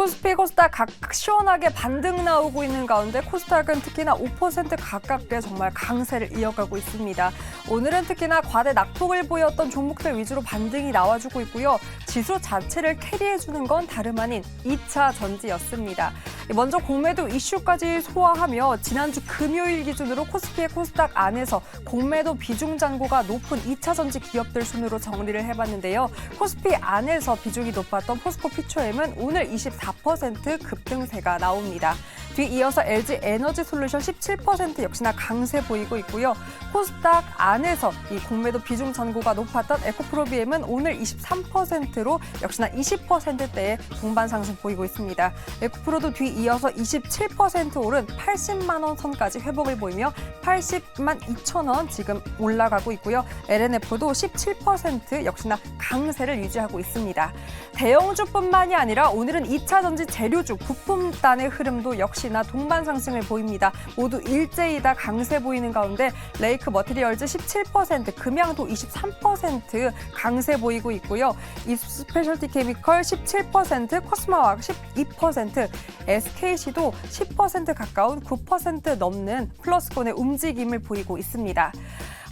코스피, 코스닥 각각 시원하게 반등 나오고 있는 가운데 코스닥은 특히나 5% 가깝게 정말 강세를 이어가고 있습니다. 오늘은 특히나 과대 낙폭을 보였던 종목들 위주로 반등이 나와주고 있고요. 지수 자체를 캐리해주는 건 다름 아닌 2차 전지였습니다. 먼저 공매도 이슈까지 소화하며 지난주 금요일 기준으로 코스피의 코스닥 안에서 공매도 비중 잔고가 높은 2차 전지 기업들 순으로 정리를 해봤는데요. 코스피 안에서 비중이 높았던 포스코 피초엠은 오늘 24% 급등세가 나옵니다. 뒤이어서 LG 에너지 솔루션 17% 역시나 강세 보이고 있고요. 코스닥 안에서 이 공매도 비중 잔고가 높았던 에코프로비엠은 오늘 23%로 역시나 20%대의 동반 상승 보이고 있습니다. 에코프로도 뒤이어서 27% 오른 80만 원 선까지 회복을 보이며 80만 2천 원 지금 올라가고 있고요. LNF도 17% 역시나 강세를 유지하고 있습니다. 대형주뿐만이 아니라 오늘은 2차 전지 재료주, 부품단의 흐름도 역시나 동반 상승을 보입니다. 모두 일제히 다 강세 보이는 가운데 레이크 머티리얼즈 17%, 금양도 23% 강세 보이고 있고요. 이스페셜티 케미컬 17%, 코스마왁 12%, SKC도 10% 가까운 9% 넘는 플러스권의 움직임을 보이고 있습니다.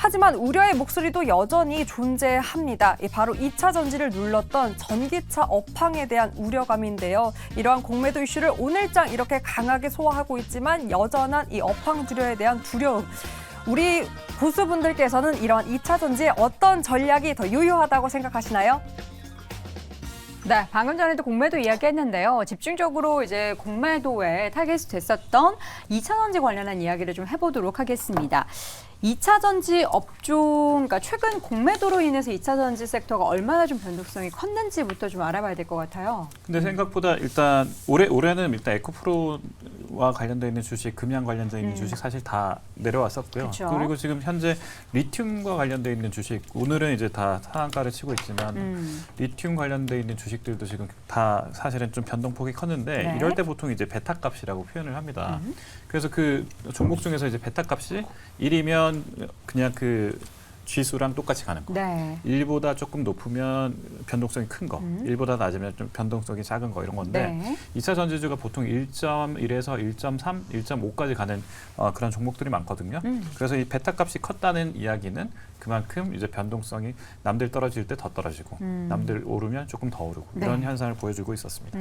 하지만 우려의 목소리도 여전히 존재합니다. 바로 2차 전지를 눌렀던 전기차 업황에 대한 우려감인데요. 이러한 공매도 이슈를 오늘장 이렇게 강하게 소화하고 있지만 여전한 이 업황 주려에 대한 두려움. 우리 고수분들께서는 이런 2차 전지의 어떤 전략이 더 유효하다고 생각하시나요? 네, 방금 전에도 공매도 이야기했는데요. 집중적으로 이제 공매도에 타겟이 됐었던 2차 전지 관련한 이야기를 좀 해보도록 하겠습니다. 2차 전지 업종, 그러니까 최근 공매도로 인해서 2차 전지 섹터가 얼마나 좀 변동성이 컸는지부터 좀 알아봐야 될 것 같아요. 근데 생각보다 일단 올해는 일단 에코프로와 관련돼 있는 주식, 금양 관련돼 있는 주식 사실 다 내려왔었고요. 그쵸. 그리고 지금 현재 리튬과 관련돼 있는 주식, 오늘은 이제 다 상한가를 치고 있지만 리튬 관련돼 있는 주식들도 지금 다 사실은 좀 변동폭이 컸는데 네. 이럴 때 보통 이제 베타값이라고 표현을 합니다. 그래서 그 종목 중에서 이제 베타값이 1이면 그냥 그 지수랑 똑같이 가는 거. 네. 1보다 조금 높으면 변동성이 큰 거, 1보다 낮으면 좀 변동성이 작은 거 이런 건데 네. 2차 전지주가 보통 1.1에서 1.3, 1.5까지 가는 그런 종목들이 많거든요. 그래서 이 베타 값이 컸다는 이야기는 그만큼 이제 변동성이 남들 떨어질 때 더 떨어지고 남들 오르면 조금 더 오르고 네. 이런 현상을 보여주고 있었습니다.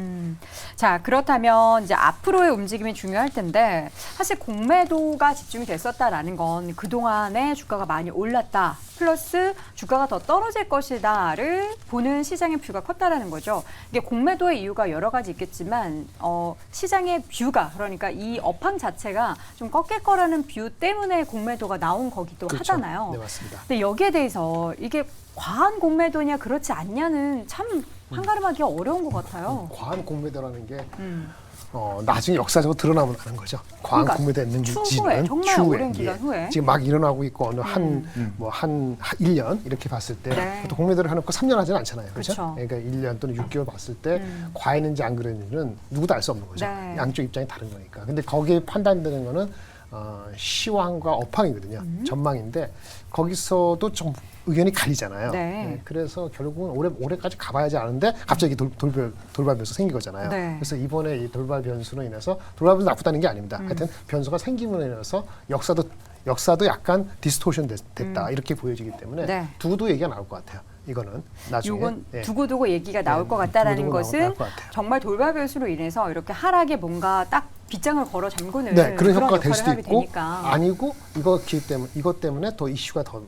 자, 그렇다면 이제 앞으로의 움직임이 중요할 텐데 사실 공매도가 집중이 됐었다라는 건 그동안에 주가가 많이 올랐다. 플러스 주가가 더 떨어질 것이다를 보는 시장의 뷰가 컸다라는 거죠. 이게 공매도의 이유가 여러 가지 있겠지만 시장의 뷰가 그러니까 이 업황 자체가 좀 꺾일 거라는 뷰 때문에 공매도가 나온 거기도 그렇죠. 하잖아요. 네, 맞습니다. 근데 여기에 대해서 이게 과한 공매도냐 그렇지 않냐는 참 한가름하기가 어려운 것 같아요. 과한 공매도라는 게 나중에 역사적으로 드러나면 아는 거죠. 과한 그러니까 공매도했는지는 추후에, 정말 오랜 기간 후에. 지금 막 일어나고 있고 어느 한 1년 이렇게 봤을 때 네. 보통 공매도를 해놓고 3년 하지는 않잖아요. 그렇죠? 그렇죠. 그러니까 1년 또는 6개월 봤을 때 과했는지 안 그랬는지는 누구도 알 수 없는 거죠. 네. 양쪽 입장이 다른 거니까. 근데 거기에 판단되는 거는 시황과 업황이거든요. 전망인데 거기서도 좀 의견이 갈리잖아요. 네. 그래서 결국은 올해까지 가봐야지 아는데 갑자기 돌발 변수 생긴 거잖아요. 네. 그래서 이번에 이 돌발 변수로 인해서 돌발 변수 나쁘다는 게 아닙니다. 하여튼 변수가 생김으로 인해서 역사도 약간 디스토션 됐다 이렇게 보여지기 때문에 네. 두고도 얘기가 나올 것 같아요. 이거는 나중에. 이건 예. 두고두고 얘기가 나올 것 같다라는 두고두고 것은 나올 것 같아요. 정말 돌발 변수로 인해서 이렇게 하락에 뭔가 딱 빗장을 걸어 잠그는 네, 그런 효과가 될 역할을 수도 하게 있고 되니까. 아니고 이것 때문에 더 이슈가 더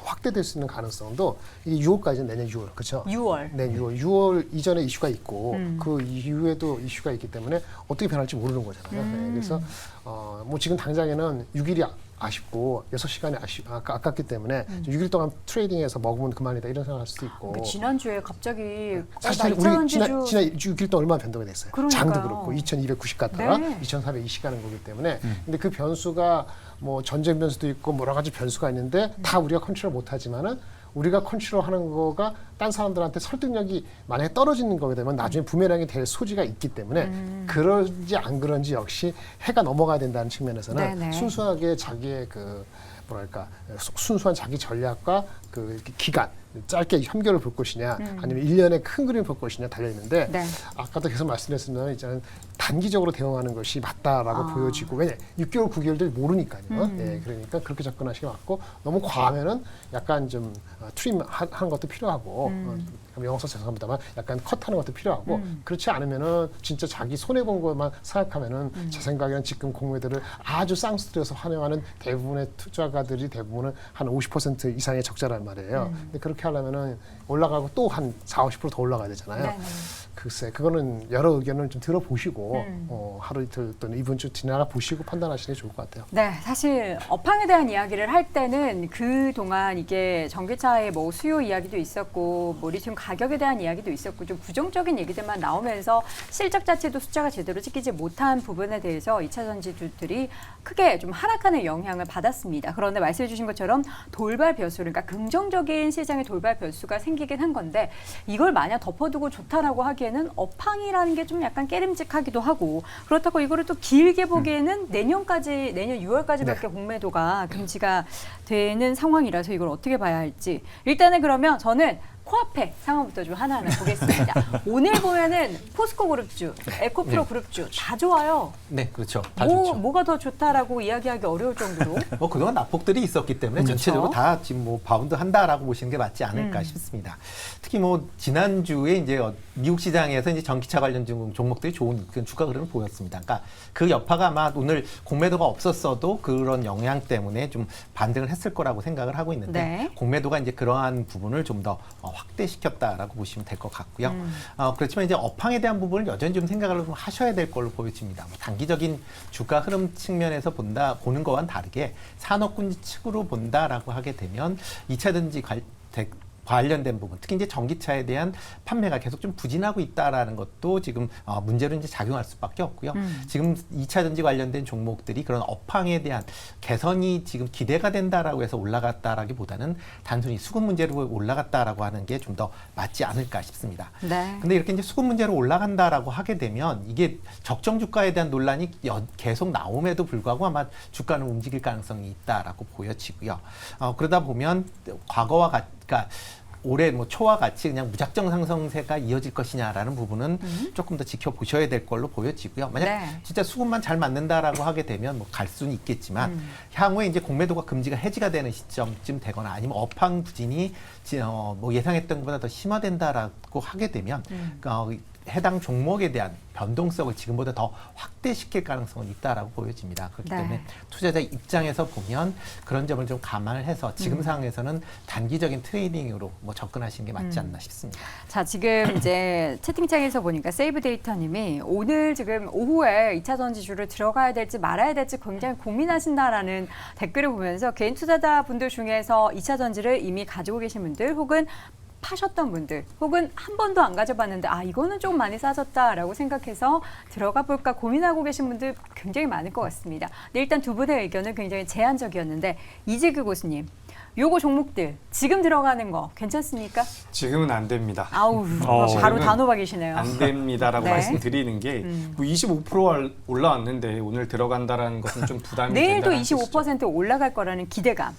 확대될 수 있는 가능성도 이게 6월까지 내년 6월 그렇죠? 6월. 네, 6월 이전에 이슈가 있고 그 이후에도 이슈가 있기 때문에 어떻게 변할지 모르는 거잖아요. 네, 그래서 뭐 지금 당장에는 6일이 아쉽고 6시간이 아깝기 때문에 6일 동안 트레이딩해서 먹으면 그만이다 이런 생각할 수도 있고. 그러니까 지난주에 갑자기 사실 우리 지난 6일 동안 얼마나 변동이 됐어요. 그러니까요. 장도 그렇고 2290 갔다가 네. 2420 가는 거기 때문에 근데 그 변수가 뭐 전쟁 변수도 있고 여러 가지 변수가 있는데 다 우리가 컨트롤 못 하지만은 우리가 컨트롤하는 거가 딴 사람들한테 설득력이 만약에 떨어지는 거게 되면 나중에 부메랑이 될 소지가 있기 때문에 그런지 안 그런지 역시 해가 넘어가야 된다는 측면에서는 네네. 순수하게 자기의 그 뭐랄까 순수한 자기 전략과 그 기간 짧게 현결을 볼 것이냐 아니면 1년의 큰 그림을 볼 것이냐 달려있는데 네. 아까도 계속 말씀드렸지만 이제는 단기적으로 대응하는 것이 맞다라고 보여지고 왜냐 6개월 9개월들 모르니까요. 예, 그러니까 그렇게 접근하시기 맞고 너무 과하면은 약간 좀 트림 하는 것도 필요하고 영어서 죄송합니다만 약간 컷하는 것도 필요하고 그렇지 않으면은 진짜 자기 손해 본 것만 생각하면은 제 생각에는 지금 공매도를 아주 쌍수들여서 환영하는 대부분의 투자가들이 대부분은 한 50% 이상의 적자란 말이에요. 근데 그렇게 하려면은 올라가고 또 한 40-50% 더 올라가야 되잖아요. 네네. 글쎄, 그거는 여러 의견을 좀 들어보시고 하루 이틀 또는 이번 주 지나가 보시고 판단하시는 게 좋을 것 같아요. 네, 사실 업황에 대한 이야기를 할 때는 그 동안 이게 전기차의 뭐 수요 이야기도 있었고, 뭐 리튬 가격에 대한 이야기도 있었고, 좀 부정적인 얘기들만 나오면서 실적 자체도 숫자가 제대로 찍히지 못한 부분에 대해서 2차 전지주들이 크게 좀 하락하는 영향을 받았습니다. 그런데 말씀해주신 것처럼 돌발 변수, 그러니까 긍정적인 시장의 돌발 변수가 생기긴 한 건데 이걸 마냥 덮어두고 좋다라고 하기에는 업황이라는 게 좀 약간 깨름직하기도 하고 그렇다고 이거를 또 길게 보기에는 내년 6월까지밖에 공매도가 금지가 되는 상황이라서 이걸 어떻게 봐야 할지 일단은 그러면 저는 코앞에 상황부터 좀 하나하나 보겠습니다. 오늘 보면은 포스코 그룹주, 에코프로 그룹주 다 좋아요. 네, 그렇죠. 다 좋죠. 뭐가 더 좋다라고 이야기하기 어려울 정도로. 그동안 낙폭들이 있었기 때문에 전체적으로 다 지금 뭐 바운드 한다라고 보시는 게 맞지 않을까 싶습니다. 특히 뭐 지난주에 이제 미국 시장에서 이제 전기차 관련 종목들이 좋은 그런 주가 흐름을 보였습니다. 그러니까 그 여파가 아마 오늘 공매도가 없었어도 그런 영향 때문에 좀 반등을 했을 거라고 생각을 하고 있는데 네. 공매도가 이제 그러한 부분을 좀 더 확대시켰다라고 보시면 될 것 같고요. 그렇지만 이제 업황에 대한 부분을 여전히 좀 생각을 좀 하셔야 될 걸로 보여집니다. 뭐 단기적인 주가 흐름 측면에서 보는 거와는 다르게 산업군지 측으로 본다라고 하게 되면 2차 전지 관련된 부분, 특히 이제 전기차에 대한 판매가 계속 좀 부진하고 있다라는 것도 지금 문제로 이제 작용할 수밖에 없고요. 지금 2차 전지 관련된 종목들이 그런 업황에 대한 개선이 지금 기대가 된다라고 해서 올라갔다라기보다는 단순히 수급 문제로 올라갔다라고 하는 게 좀 더 맞지 않을까 싶습니다. 네. 근데 이렇게 이제 수급 문제로 올라간다라고 하게 되면 이게 적정 주가에 대한 논란이 계속 나옴에도 불구하고 아마 주가는 움직일 가능성이 있다라고 보여지고요. 그러다 보면 과거와 그러니까 올해 뭐 초와 같이 그냥 무작정 상승세가 이어질 것이냐라는 부분은 조금 더 지켜보셔야 될 걸로 보여지고요. 만약 네. 진짜 수급만 잘 맞는다라고 하게 되면 뭐 갈 수는 있겠지만 향후에 이제 공매도가 금지가 해지가 되는 시점쯤 되거나 아니면 업황 부진이 뭐 예상했던 것보다 더 심화된다라고 하게 되면 해당 종목에 대한 변동성을 지금보다 더 확대시킬 가능성은 있다라고 보여집니다. 그렇기 네. 때문에 투자자 입장에서 보면 그런 점을 좀 감안을 해서 지금 상황에서는 단기적인 트레이딩으로 뭐 접근하시는 게 맞지 않나 싶습니다. 자, 지금 이제 채팅창에서 보니까 세이브 데이터님이 오늘 지금 오후에 2차 전지주를 들어가야 될지 말아야 될지 굉장히 고민하신다라는 댓글을 보면서 개인 투자자분들 중에서 2차 전지를 이미 가지고 계신 분들 혹은 파셨던 분들 혹은 한 번도 안 가져봤는데 이거는 좀 많이 싸졌다라고 생각해서 들어가 볼까 고민하고 계신 분들 굉장히 많을 것 같습니다. 근데 일단 두 분의 의견은 굉장히 제한적이었는데 이재규 교수님, 요거 종목들 지금 들어가는 거 괜찮습니까? 지금은 안 됩니다. 아우 바로 단호박이시네요. 안 됩니다라고 네. 말씀드리는 게 뭐 25% 올라왔는데 오늘 들어간다라는 것은 좀 부담이 내일도 된다는 뜻이죠. 25% 올라갈 거라는 기대감.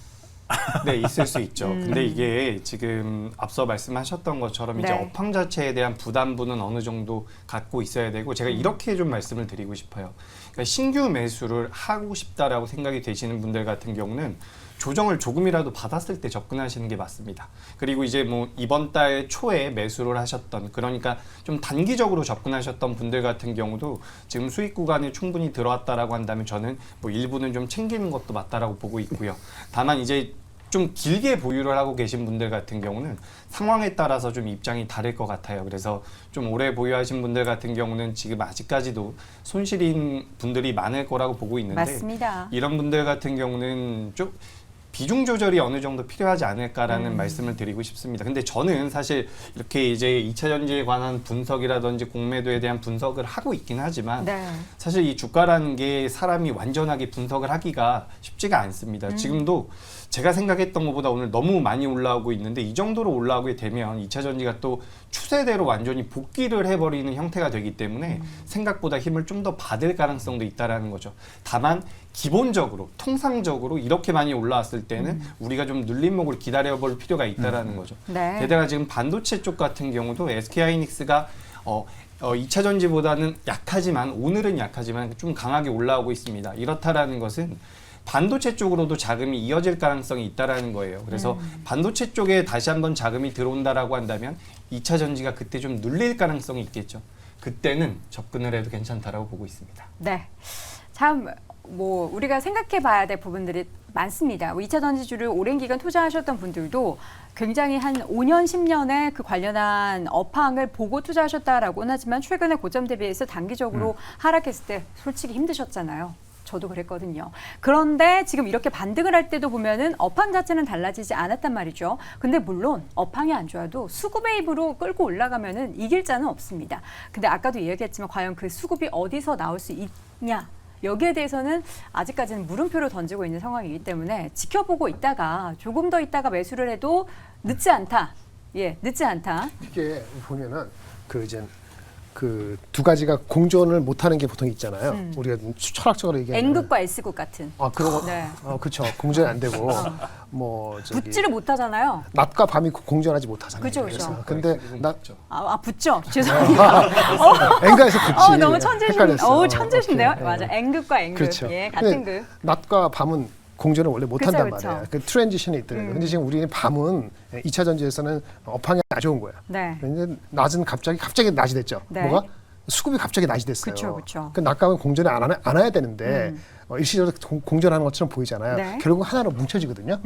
네, 있을 수 있죠. 근데 이게 지금 앞서 말씀하셨던 것처럼 이제 네. 업황 자체에 대한 부담분은 어느 정도 갖고 있어야 되고 제가 이렇게 좀 말씀을 드리고 싶어요. 그러니까 신규 매수를 하고 싶다라고 생각이 되시는 분들 같은 경우는 조정을 조금이라도 받았을 때 접근하시는 게 맞습니다. 그리고 이제 뭐 이번 달 초에 매수를 하셨던, 그러니까 좀 단기적으로 접근하셨던 분들 같은 경우도 지금 수익 구간에 충분히 들어왔다라고 한다면 저는 뭐 일부는 좀 챙기는 것도 맞다라고 보고 있고요. 다만 이제 좀 길게 보유를 하고 계신 분들 같은 경우는 상황에 따라서 좀 입장이 다를 것 같아요. 그래서 좀 오래 보유하신 분들 같은 경우는 지금 아직까지도 손실인 분들이 많을 거라고 보고 있는데 맞습니다. 이런 분들 같은 경우는 좀 비중 조절이 어느 정도 필요하지 않을까라는 말씀을 드리고 싶습니다. 근데 저는 사실 이렇게 이제 2차 전지에 관한 분석이라든지 공매도에 대한 분석을 하고 있긴 하지만 네. 사실 이 주가라는 게 사람이 완전하게 분석을 하기가 쉽지가 않습니다. 지금도 제가 생각했던 것보다 오늘 너무 많이 올라오고 있는데 이 정도로 올라오게 되면 2차 전지가 또 추세대로 완전히 복귀를 해버리는 형태가 되기 때문에 생각보다 힘을 좀 더 받을 가능성도 있다라는 거죠. 다만 기본적으로 통상적으로 이렇게 많이 올라왔을 때는 우리가 좀 눌림목을 기다려볼 필요가 있다라는 거죠. 네. 게다가 지금 반도체 쪽 같은 경우도 SK하이닉스가 2차 전지보다는 약하지만 오늘은 약하지만 좀 강하게 올라오고 있습니다. 이렇다라는 것은 반도체 쪽으로도 자금이 이어질 가능성이 있다라는 거예요. 그래서 반도체 쪽에 다시 한번 자금이 들어온다라고 한다면 2차 전지가 그때 좀 눌릴 가능성이 있겠죠. 그때는 접근을 해도 괜찮다라고 보고 있습니다. 네. 참 뭐 우리가 생각해 봐야 될 부분들이 많습니다. 2차 전지주를 오랜 기간 투자하셨던 분들도 굉장히 한 5년, 10년에 그 관련한 업황을 보고 투자하셨다라고는 하지만 최근에 고점 대비해서 단기적으로 하락했을 때 솔직히 힘드셨잖아요. 저도 그랬거든요. 그런데 지금 이렇게 반등을 할 때도 보면은 업황 자체는 달라지지 않았단 말이죠. 근데 물론 업황이 안 좋아도 수급의 힘으로 끌고 올라가면은 이길 자는 없습니다. 근데 아까도 이야기했지만 과연 그 수급이 어디서 나올 수 있냐? 여기에 대해서는 아직까지는 물음표를 던지고 있는 상황이기 때문에 지켜보고 있다가 조금 더 있다가 매수를 해도 늦지 않다. 예, 늦지 않다. 이게 보면은 그 이제 그 두 가지가 공존을 못하는 게 보통 있잖아요. 우리가 철학적으로 얘기하면 N극과 S극 같은. 그런 거, 네. 그렇죠. 공존이 안 되고 뭐 저기 붙지를 못하잖아요. 낮과 밤이 공존하지 못하잖아요. 그쵸, 그쵸. 그래서. 근데 나 붙죠. 죄송합니다. N가에서 붙지. 너무 천재신. 헷갈렸어. 천재신데요. 오케이. 맞아. N극과 N극. 그렇죠. 예, 같은 근데 극. 낮과 밤은 공존을 원래 못한단 그쵸. 말이에요. 그 트랜지션이 있더라고요. 근데 지금 우리는 밤은 2차 전지에서는 업황이 아주 좋은 거예요. 네. 근데 낮은 갑자기 낮이 됐죠. 네. 뭐가? 수급이 갑자기 낮이 됐어요. 그쵸. 그 낮감은 공존을 안 해야 되는데 일시적으로 공존하는 것처럼 보이잖아요. 네. 결국 하나로 뭉쳐지거든요.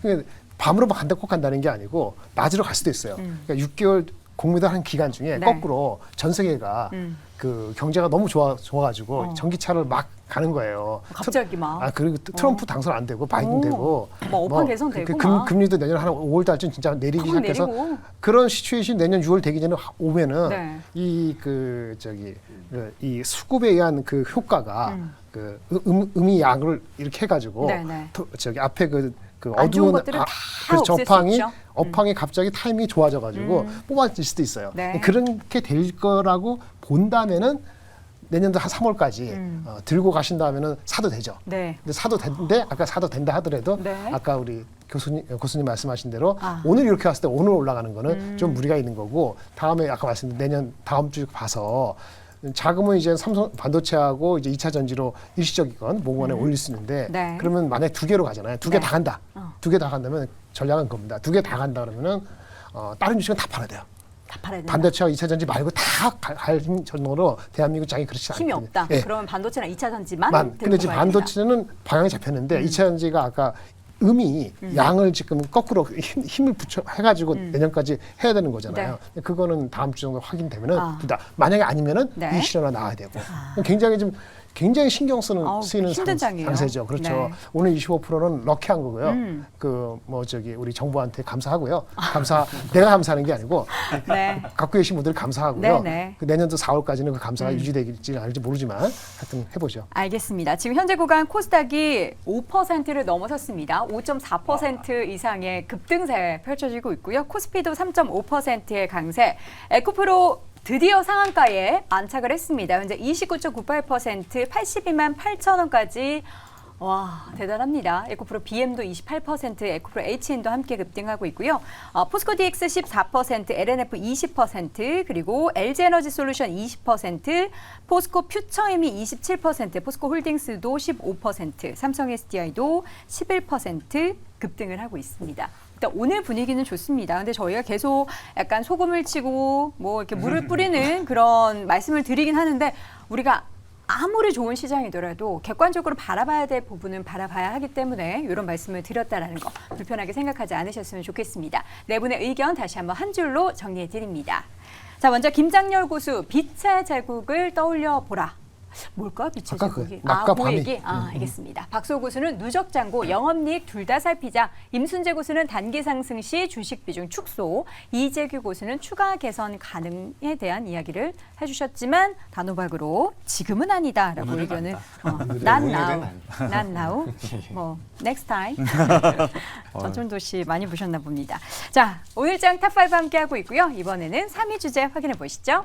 그러니까 밤으로 꼭 간다는 게 아니고 낮으로 갈 수도 있어요. 그러니까 6개월 공매도 한 기간 중에 네. 거꾸로 전 세계가 그 경제가 너무 좋아가지고 전기차를 막 가는 거예요. 갑자기 막. 그리고 트럼프 당선 안 되고 바이든 되고 뭐 업황 개선되고 막. 금리도 내년 한 5월 달쯤 진짜 내리기 확 시작해서 내리고. 그런 시츄에이션 내년 6월 되기 전에 오면은 네. 이 수급에 의한 그 효과가 그 음이 양을 이렇게 해가지고 네. 저기 앞에 그 안 좋은 어두운 것들을 다 그렇죠. 없앨 수 있죠. 업황이 갑자기 타이밍이 좋아져가지고 뽑아질 수도 있어요. 네. 그렇게 될 거라고 본다면은 내년도 한 3월까지 들고 가신다면은 사도 되죠. 네. 근데 사도 되는데 아까 사도 된다 하더라도 네. 아까 우리 교수님 말씀하신 대로 아. 오늘 이렇게 왔을 때 오늘 올라가는 거는 좀 무리가 있는 거고 다음에 아까 말씀드린 내년 다음 주 봐서 자금은 이제 삼성 반도체하고 이제 2차 전지로 일시적이건 모금원에 올릴 수 있는데 네. 그러면 만약에 2개로 가잖아요. 2개 네. 다 간다. 2개 다 간다면 전략은 겁니다. 2개 다 간다 그러면은 다른 주식은 다 팔아야 돼요. 다 팔아야 된다. 반도체와 2차 전지 말고 다 갈 정도로 대한민국 장이 그렇지 않거든요. 힘이 없다. 예. 그러면 반도체나 2차 전지만 근데 들고 지금 가야 반도체는 방향이 잡혔는데 2차 전지가 아까 음이 양을 지금 거꾸로 힘을 붙여 해가지고 내년까지 해야 되는 거잖아요. 그거는 다음 주 정도 확인되면은 된다. 만약에 아니면은 네. 이 실현화 나와야 되고 굉장히 신경 쓰이는 힘든 장이에요. 상세죠. 그렇죠. 네. 오늘 25%는 럭키한 거고요. 우리 정부한테 감사하고요. 내가 감사하는 게 아니고 네. 갖고 계신 분들 감사하고요. 네. 그 내년도 4월까지는 그 감사가 유지되지 않을지 모르지만 하여튼 해보죠. 알겠습니다. 지금 현재 구간 코스닥이 5%를 넘어섰습니다. 5.4% 이상의 급등세 펼쳐지고 있고요. 코스피도 3.5%의 강세. 에코프로 드디어 상한가에 안착을 했습니다. 현재 29.98%, 82만 8천 원까지. 와, 대단합니다. 에코프로 BM도 28%, 에코프로 HN도 함께 급등하고 있고요. 포스코 DX 14%, LNF 20%, 그리고 LG에너지솔루션 20%, 포스코 퓨처엠이 27%, 포스코 홀딩스도 15%, 삼성 SDI도 11% 급등을 하고 있습니다. 일단 오늘 분위기는 좋습니다. 근데 저희가 계속 약간 소금을 치고 뭐 이렇게 물을 뿌리는 그런 말씀을 드리긴 하는데 우리가 아무리 좋은 시장이더라도 객관적으로 바라봐야 될 부분은 바라봐야 하기 때문에 이런 말씀을 드렸다라는 거 불편하게 생각하지 않으셨으면 좋겠습니다. 네 분의 의견 다시 한번 한 줄로 정리해 드립니다. 자, 먼저 김장렬 고수 빛의 제국을 떠올려 보라. 뭘까 빛의 아까 그 제목이? 낮과 밤이. 보이기? 알겠습니다. 박소 고수는 누적 잔고, 영업이익 둘 다 살피자. 임순재 고수는 단기 상승 시 주식 비중 축소. 이재규 고수는 추가 개선 가능에 대한 이야기를 해주셨지만 단호박으로 지금은 아니다라고 오늘은 의견을 아니다. not now, 오늘은 not now, 뭐 next time. 전천도 씨 많이 보셨나 봅니다. 자, 오늘 장 탑5 함께 하고 있고요. 이번에는 3위 주제 확인해 보시죠.